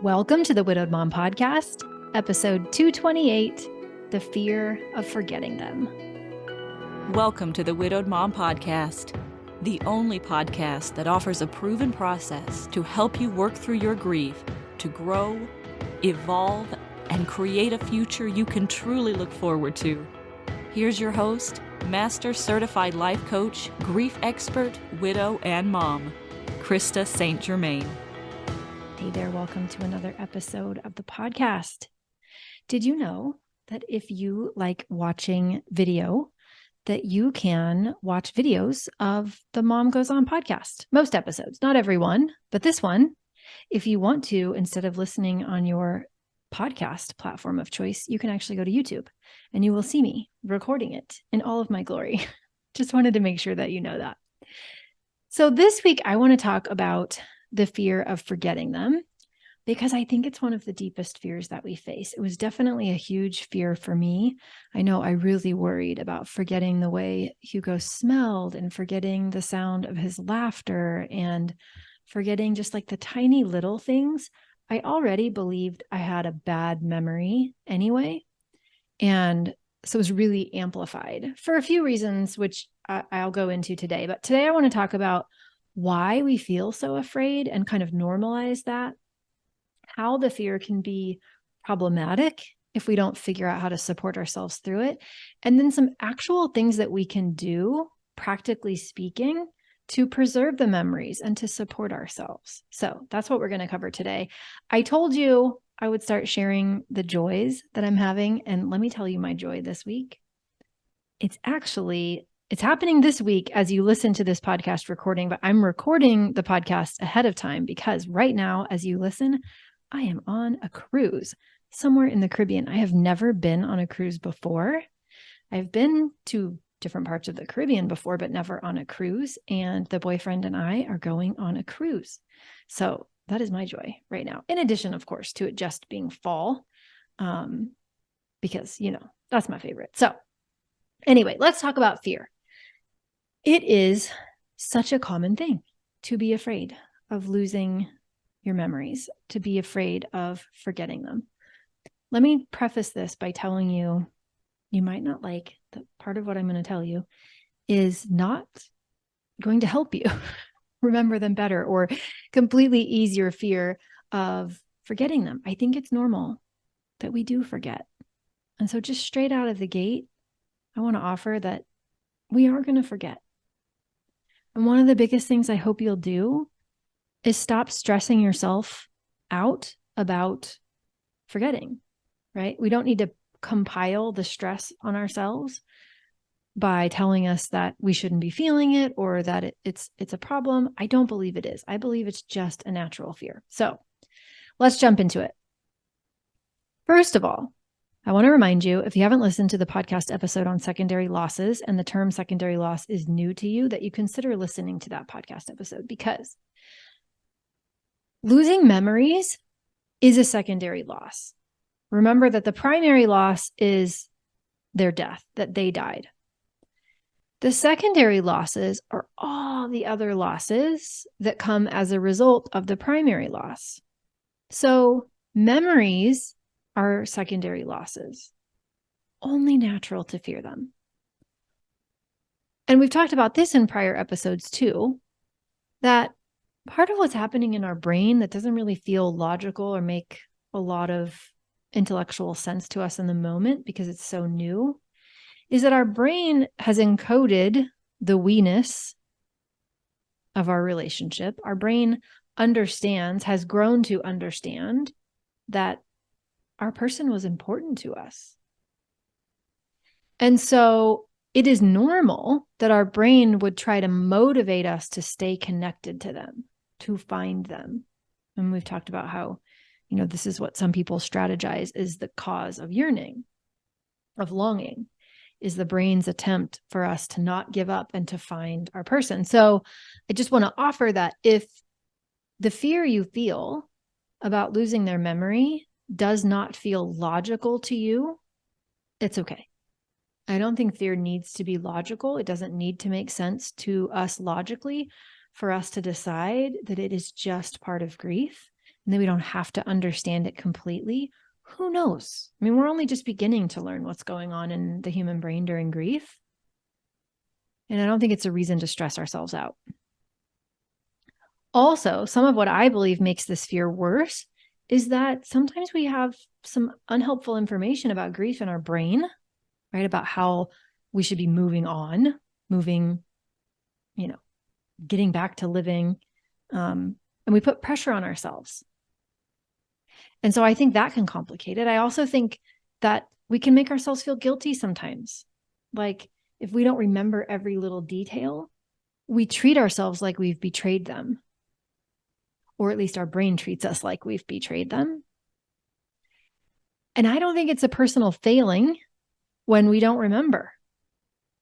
Welcome to the Widowed Mom Podcast, episode 228, The Fear of Forgetting Them. Welcome to the Widowed Mom Podcast, the only podcast that offers a proven process to help you work through your grief, to grow, evolve, and create a future you can truly look forward to. Here's your host, Master Certified Life Coach, grief expert, widow, and mom, Krista St-Germain. Hey there, welcome to another episode of the podcast. Did you know that if you like watching video, that you can watch videos of the Mom Goes On podcast? Most episodes, not every one, but this one, if you want to, instead of listening on your podcast platform of choice, you can actually go to YouTube and you will see me recording it in all of my glory. Just wanted to make sure that you know that. So this week, I want to talk about the fear of forgetting them, because I think it's one of the deepest fears that we face. It was definitely a huge fear for me. I know I really worried about forgetting the way Hugo smelled and forgetting the sound of his laughter and forgetting just like the tiny little things. I already believed I had a bad memory anyway. And so it was really amplified for a few reasons, which I'll go into today. But today I want to talk about why we feel so afraid and kind of normalize that, how the fear can be problematic if we don't figure out how to support ourselves through it, and then some actual things that we can do, practically speaking, to preserve the memories and to support ourselves. So that's what we're going to cover today. I told you I would start sharing the joys that I'm having, and let me tell you my joy this week. It's happening this week as you listen to this podcast recording, but I'm recording the podcast ahead of time because right now, as you listen, I am on a cruise somewhere in the Caribbean. I have never been on a cruise before. I've been to different parts of the Caribbean before, but never on a cruise. And the boyfriend and I are going on a cruise. So that is my joy right now. In addition, of course, to it just being fall, because, that's my favorite. So anyway, let's talk about fear. It is such a common thing to be afraid of losing your memories, to be afraid of forgetting them. Let me preface this by telling you, you might not like the part of what I'm going to tell you is not going to help you remember them better or completely ease your fear of forgetting them. I think it's normal that we do forget. And so just straight out of the gate, I want to offer that we are going to forget. And one of the biggest things I hope you'll do is stop stressing yourself out about forgetting, right? We don't need to compile the stress on ourselves by telling us that we shouldn't be feeling it or that it's a problem. I don't believe it is. I believe it's just a natural fear. So let's jump into it. First of all, I want to remind you, if you haven't listened to the podcast episode on secondary losses and the term secondary loss is new to you, that you consider listening to that podcast episode, because losing memories is a secondary loss. Remember that the primary loss is their death, that they died. The secondary losses are all the other losses that come as a result of the primary loss. So memories are secondary losses. Only natural to fear them. And we've talked about this in prior episodes too, that part of what's happening in our brain that doesn't really feel logical or make a lot of intellectual sense to us in the moment because it's so new, is that our brain has encoded the we-ness of our relationship. Our brain has grown to understand that our person was important to us. And so it is normal that our brain would try to motivate us to stay connected to them, to find them. And we've talked about how, this is what some people strategize is the cause of yearning, of longing, is the brain's attempt for us to not give up and to find our person. So I just want to offer that if the fear you feel about losing their memory does not feel logical to you, it's okay. I don't think fear needs to be logical. It doesn't need to make sense to us logically for us to decide that it is just part of grief and that we don't have to understand it completely. Who knows? I mean, we're only just beginning to learn what's going on in the human brain during grief. And I don't think it's a reason to stress ourselves out. Also, some of what I believe makes this fear worse is that sometimes we have some unhelpful information about grief in our brain, right? About how we should be moving on, getting back to living. And we put pressure on ourselves. And so I think that can complicate it. I also think that we can make ourselves feel guilty sometimes. Like if we don't remember every little detail, we treat ourselves like we've betrayed them. Or at least our brain treats us like we've betrayed them. And I don't think it's a personal failing when we don't remember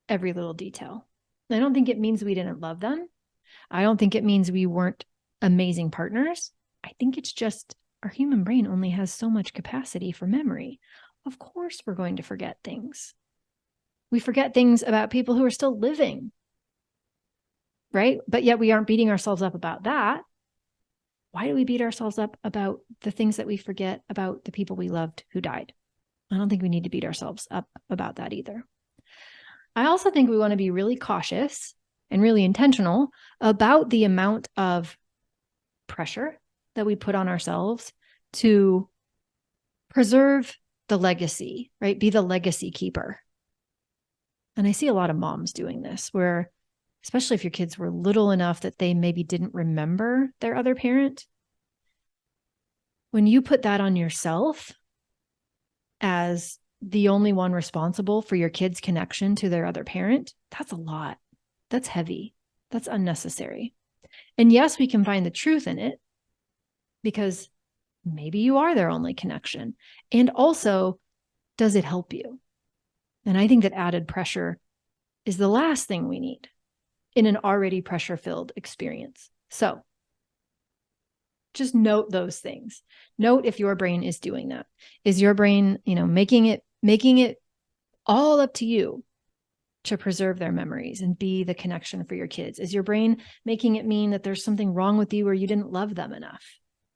every little detail. I don't think it means we didn't love them. I don't think it means we weren't amazing partners. I think it's just our human brain only has so much capacity for memory. Of course, we're going to forget things. We forget things about people who are still living, right? But yet we aren't beating ourselves up about that. Why do we beat ourselves up about the things that we forget about the people we loved who died? I don't think we need to beat ourselves up about that either. I also think we want to be really cautious and really intentional about the amount of pressure that we put on ourselves to preserve the legacy, right? Be the legacy keeper. And I see a lot of moms doing this where, especially if your kids were little enough that they maybe didn't remember their other parent, when you put that on yourself as the only one responsible for your kid's connection to their other parent, that's a lot. That's heavy. That's unnecessary. And yes, we can find the truth in it because maybe you are their only connection. And also, does it help you? And I think that added pressure is the last thing we need in an already pressure-filled experience. So just note those things. Note if your brain is doing that. Is your brain, making it all up to you to preserve their memories and be the connection for your kids? Is your brain making it mean that there's something wrong with you or you didn't love them enough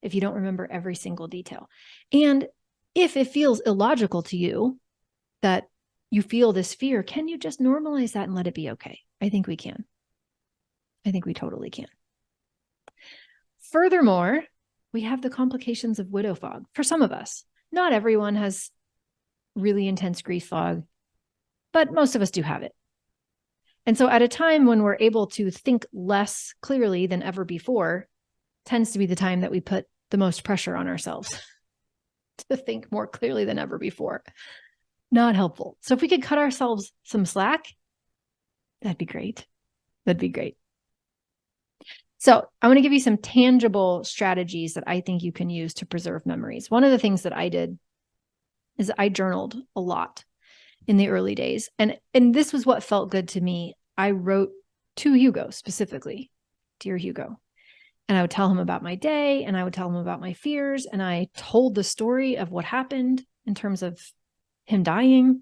if you don't remember every single detail? And if it feels illogical to you that you feel this fear, can you just normalize that and let it be okay? I think we can. I think we totally can. Furthermore, we have the complications of widow fog for some of us. Not everyone has really intense grief fog, but most of us do have it. And so at a time when we're able to think less clearly than ever before, tends to be the time that we put the most pressure on ourselves to think more clearly than ever before. Not helpful. So if we could cut ourselves some slack, that'd be great. That'd be great. So I want to give you some tangible strategies that I think you can use to preserve memories. One of the things that I did is I journaled a lot in the early days. And this was what felt good to me. I wrote to Hugo specifically, Dear Hugo. And I would tell him about my day and I would tell him about my fears. And I told the story of what happened in terms of him dying.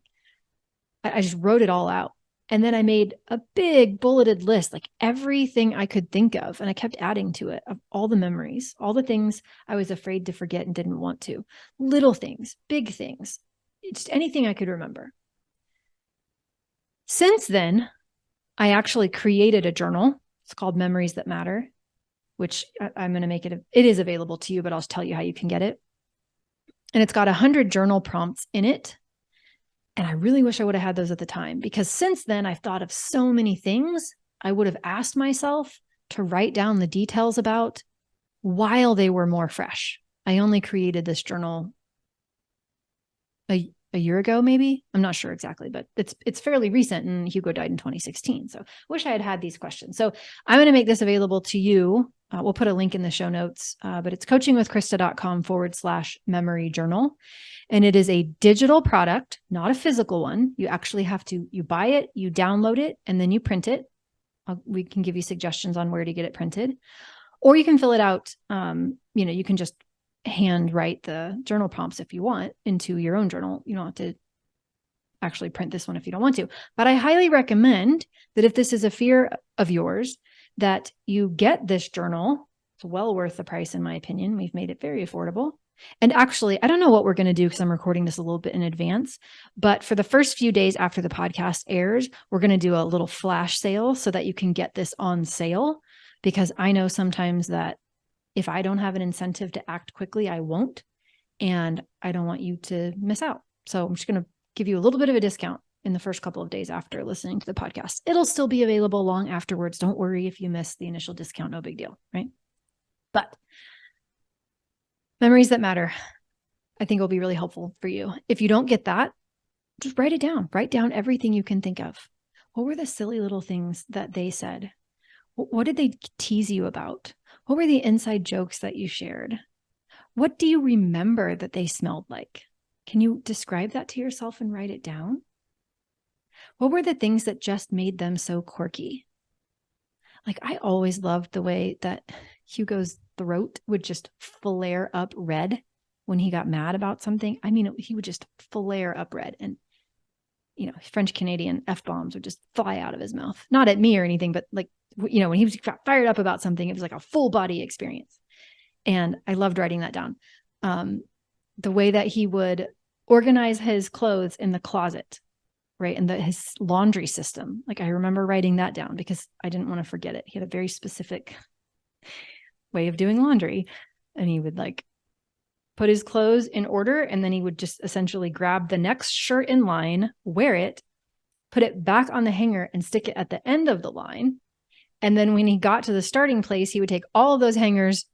I just wrote it all out. And then I made a big bulleted list, like everything I could think of. And I kept adding to it of all the memories, all the things I was afraid to forget and didn't want to. Little things, big things, just anything I could remember. Since then, I actually created a journal. It's called Memories That Matter, which I'm going to make it is available to you, but I'll tell you how you can get it. And it's got 100 journal prompts in it. And I really wish I would have had those at the time, because since then I've thought of so many things I would have asked myself to write down the details about while they were more fresh. I only created this journal a year ago, maybe. I'm not sure exactly, but it's fairly recent, and Hugo died in 2016. So wish I had had these questions. So I'm going to make this available to you. We'll put a link in the show notes, but it's coachingwithkrista.com/memory journal. And it is a digital product, not a physical one. You actually have to, you buy it, you download it, and then you print it. We can give you suggestions on where to get it printed, or you can fill it out. You can just hand write the journal prompts if you want into your own journal. You don't have to actually print this one if you don't want to, but I highly recommend that if this is a fear of yours, that you get this journal It's well worth the price, in my opinion. We've made it very affordable. And actually, I don't know what we're going to do because I'm recording this a little bit in advance. But for the first few days after the podcast airs, we're going to do a little flash sale so that you can get this on sale. Because I know sometimes that if I don't have an incentive to act quickly, I won't. And I don't want you to miss out. So I'm just going to give you a little bit of a discount in the first couple of days after listening to the podcast. It'll still be available long afterwards. Don't worry if you miss the initial discount, no big deal, right? But memories that matter, I think will be really helpful for you. If you don't get that, just write it down. Write down everything you can think of. What were the silly little things that they said? What did they tease you about? What were the inside jokes that you shared? What do you remember that they smelled like? Can you describe that to yourself and write it down? What were the things that just made them so quirky? Like, I always loved the way that Hugo's throat would just flare up red when he got mad about something. I mean, he would just flare up red, and, French Canadian F-bombs would just fly out of his mouth. Not at me or anything, but like, when he was fired up about something, it was like a full body experience. And I loved writing that down. The way that he would organize his clothes in the closet, right? And his laundry system. Like, I remember writing that down because I didn't want to forget it. He had a very specific way of doing laundry. And he would like put his clothes in order, and then he would just essentially grab the next shirt in line, wear it, put it back on the hanger and stick it at the end of the line. And then when he got to the starting place, he would take all of those hangers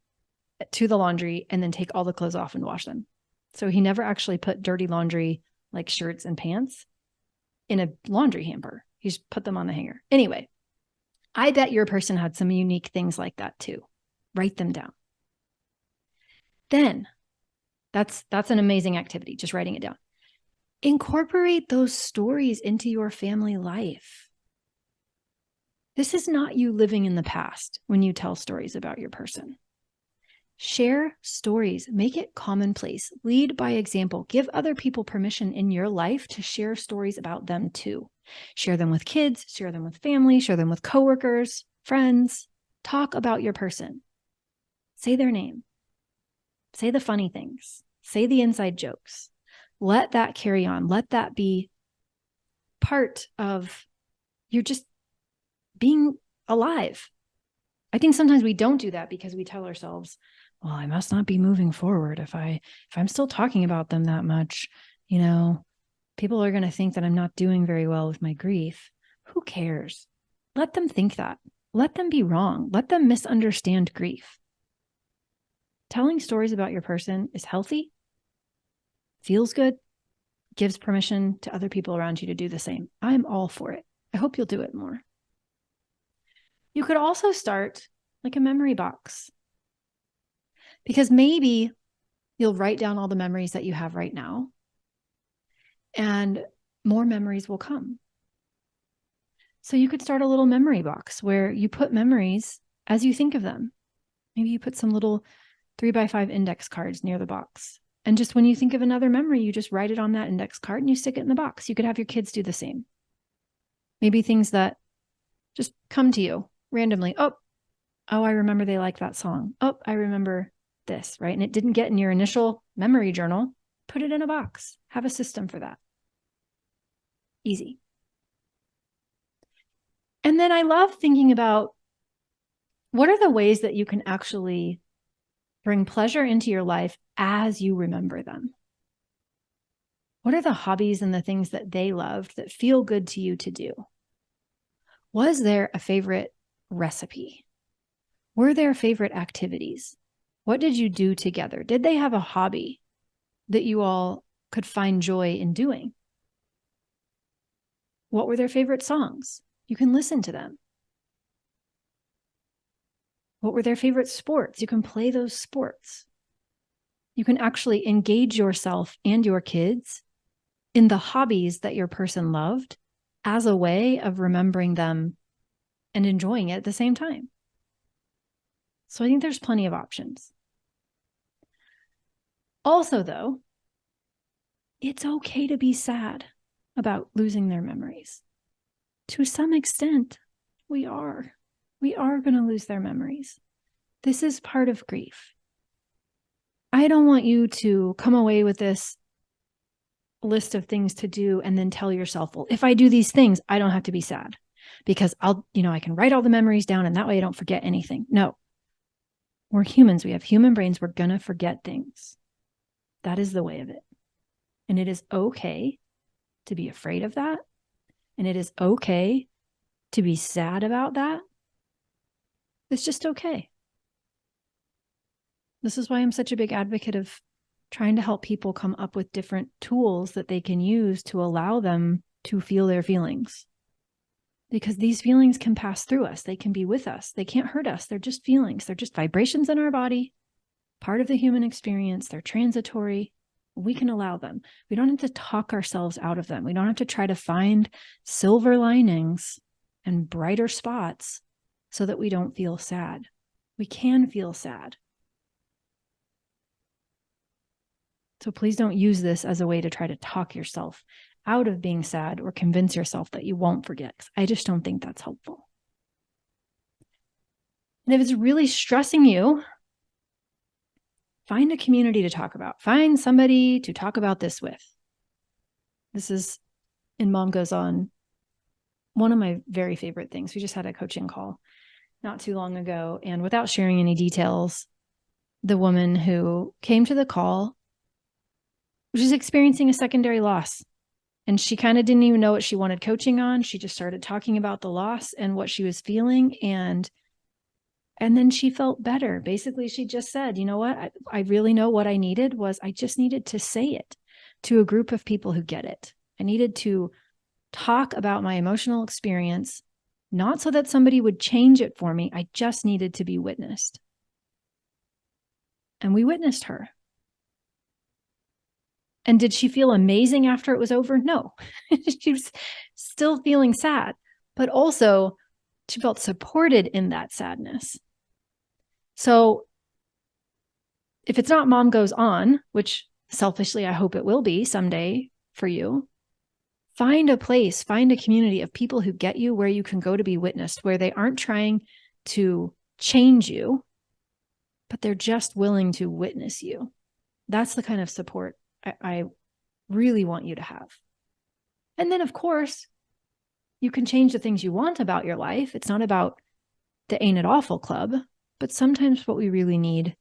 to the laundry and then take all the clothes off and wash them. So he never actually put dirty laundry like shirts and pants in a laundry hamper. He just put them on the hanger. Anyway, I bet your person had some unique things like that too. Write them down. Then that's an amazing activity, just writing it down. Incorporate those stories into your family life. This is not you living in the past when you tell stories about your person. Share stories, make it commonplace, lead by example, give other people permission in your life to share stories about them too. Share them with kids, share them with family, share them with coworkers, friends. Talk about your person. Say their name. Say the funny things. Say the inside jokes. Let that carry on. Let that be part of your just being alive. I think sometimes we don't do that because we tell ourselves, well, I must not be moving forward if I'm still talking about them that much. People are going to think that I'm not doing very well with my grief. Who cares? Let them think that. Let them be wrong. Let them misunderstand grief. Telling stories about your person is healthy, feels good, gives permission to other people around you to do the same. I'm all for it. I hope you'll do it more. You could also start like a memory box, because maybe you'll write down all the memories that you have right now, and more memories will come. So you could start a little memory box where you put memories as you think of them. Maybe you put some little 3x5 index cards near the box. And just when you think of another memory, you just write it on that index card and you stick it in the box. You could have your kids do the same. Maybe things that just come to you randomly. Oh, I remember they like that song. Oh, I remember this, right? And it didn't get in your initial memory journal. Put it in a box. Have a system for that. Easy. And then I love thinking about what are the ways that you can actually bring pleasure into your life as you remember them. What are the hobbies and the things that they loved that feel good to you to do? Was there a favorite recipe? Were there favorite activities? What did you do together? Did they have a hobby that you all could find joy in doing? What were their favorite songs? You can listen to them. What were their favorite sports? You can play those sports. You can actually engage yourself and your kids in the hobbies that your person loved as a way of remembering them and enjoying it at the same time. So I think there's plenty of options. Also, though, it's okay to be sad about losing their memories. To some extent, we are going to lose their memories. This is part of grief. I don't want you to come away with this list of things to do and then tell yourself, well, if I do these things, I don't have to be sad because I can write all the memories down and that way I don't forget anything. No, we're humans. We have human brains. We're going to forget things. That is the way of it. And it is okay to be afraid of that. And it is okay to be sad about that. It's just okay. This is why I'm such a big advocate of trying to help people come up with different tools that they can use to allow them to feel their feelings. Because these feelings can pass through us. They can be with us. They can't hurt us. They're just feelings. They're just vibrations in our body, part of the human experience. They're transitory. We can allow them. We don't have to talk ourselves out of them. We don't have to try to find silver linings and brighter spots so that we don't feel sad. We can feel sad. So please don't use this as a way to try to talk yourself out of being sad or convince yourself that you won't forget. I just don't think that's helpful. And if it's really stressing you, find a community to talk about. Find somebody to talk about this with. This is, in Mom Goes On, one of my very favorite things. We just had a coaching call not too long ago. And without sharing any details, the woman who came to the call, she's experiencing a secondary loss. And she kind of didn't even know what she wanted coaching on. She just started talking about the loss and what she was feeling. And then she felt better. Basically, she just said, you know what? I really know what I needed was I just needed to say it to a group of people who get it. I needed to talk about my emotional experience, not so that somebody would change it for me. I just needed to be witnessed. And we witnessed her. And did she feel amazing after it was over? No. She was still feeling sad, but also she felt supported in that sadness. So if it's not Mom Goes On, which selfishly I hope it will be someday for you, find a place, find a community of people who get you where you can go to be witnessed, where they aren't trying to change you, but they're just willing to witness you. That's the kind of support I really want you to have. And then, of course, you can change the things you want about your life. It's not about the Ain't It Awful Club, but sometimes what we really need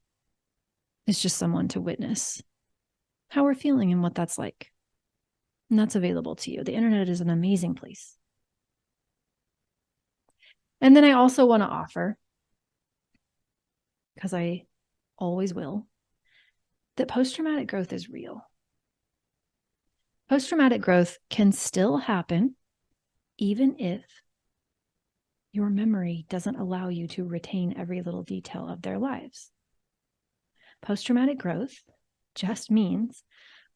is just someone to witness how we're feeling and what that's like. And that's available to you. The internet is an amazing place. And then I also want to offer, because I always will, that post-traumatic growth is real. Post-traumatic growth can still happen even if your memory doesn't allow you to retain every little detail of their lives. Post-traumatic growth just means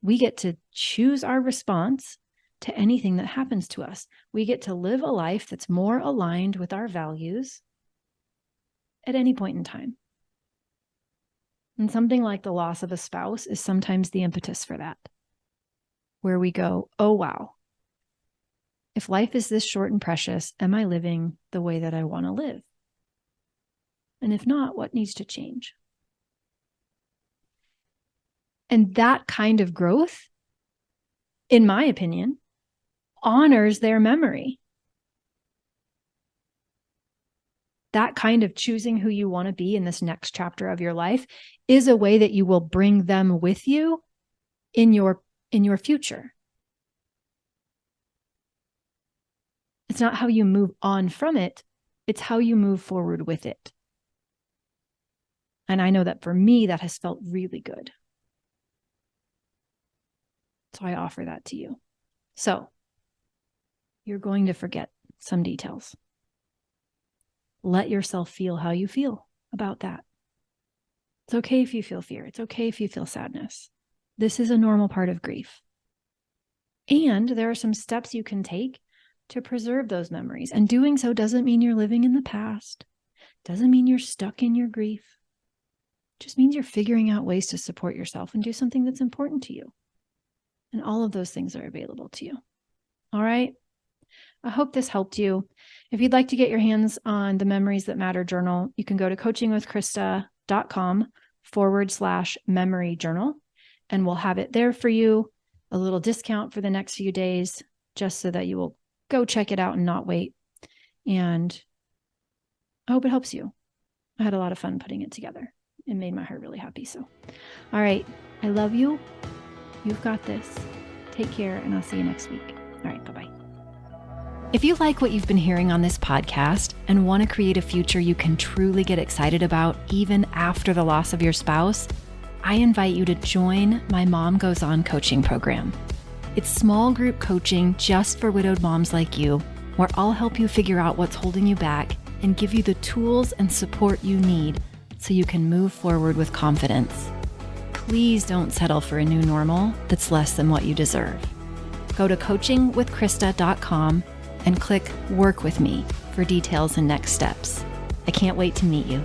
we get to choose our response to anything that happens to us. We get to live a life that's more aligned with our values at any point in time. And something like the loss of a spouse is sometimes the impetus for that, where we go, oh, wow, if life is this short and precious, am I living the way that I want to live? And if not, what needs to change? And that kind of growth, in my opinion, honors their memory. That kind of choosing who you want to be in this next chapter of your life is a way that you will bring them with you in your future. It's not how you move on from it. It's how you move forward with it. And I know that for me, that has felt really good. So I offer that to you. So you're going to forget some details. Let yourself feel how you feel about that. It's okay if you feel fear. It's okay if you feel sadness. This is a normal part of grief. And there are some steps you can take to preserve those memories. And doing so doesn't mean you're living in the past. Doesn't mean you're stuck in your grief. It just means you're figuring out ways to support yourself and do something that's important to you. And all of those things are available to you. All right. I hope this helped you. If you'd like to get your hands on the Memories That Matter journal, you can go to coachingwithkrista.com/memory journal, and we'll have it there for you, a little discount for the next few days, just so that you will go check it out and not wait. And I hope it helps you. I had a lot of fun putting it together. It made my heart really happy. So, all right. I love you. You've got this. Take care, and I'll see you next week. All right. Bye-bye. If you like what you've been hearing on this podcast and want to create a future you can truly get excited about even after the loss of your spouse, I invite you to join my Mom Goes On coaching program. It's small group coaching just for widowed moms like you, where I'll help you figure out what's holding you back and give you the tools and support you need so you can move forward with confidence. Please don't settle for a new normal that's less than what you deserve. Go to coachingwithkrista.com and click Work With Me for details and next steps. I can't wait to meet you.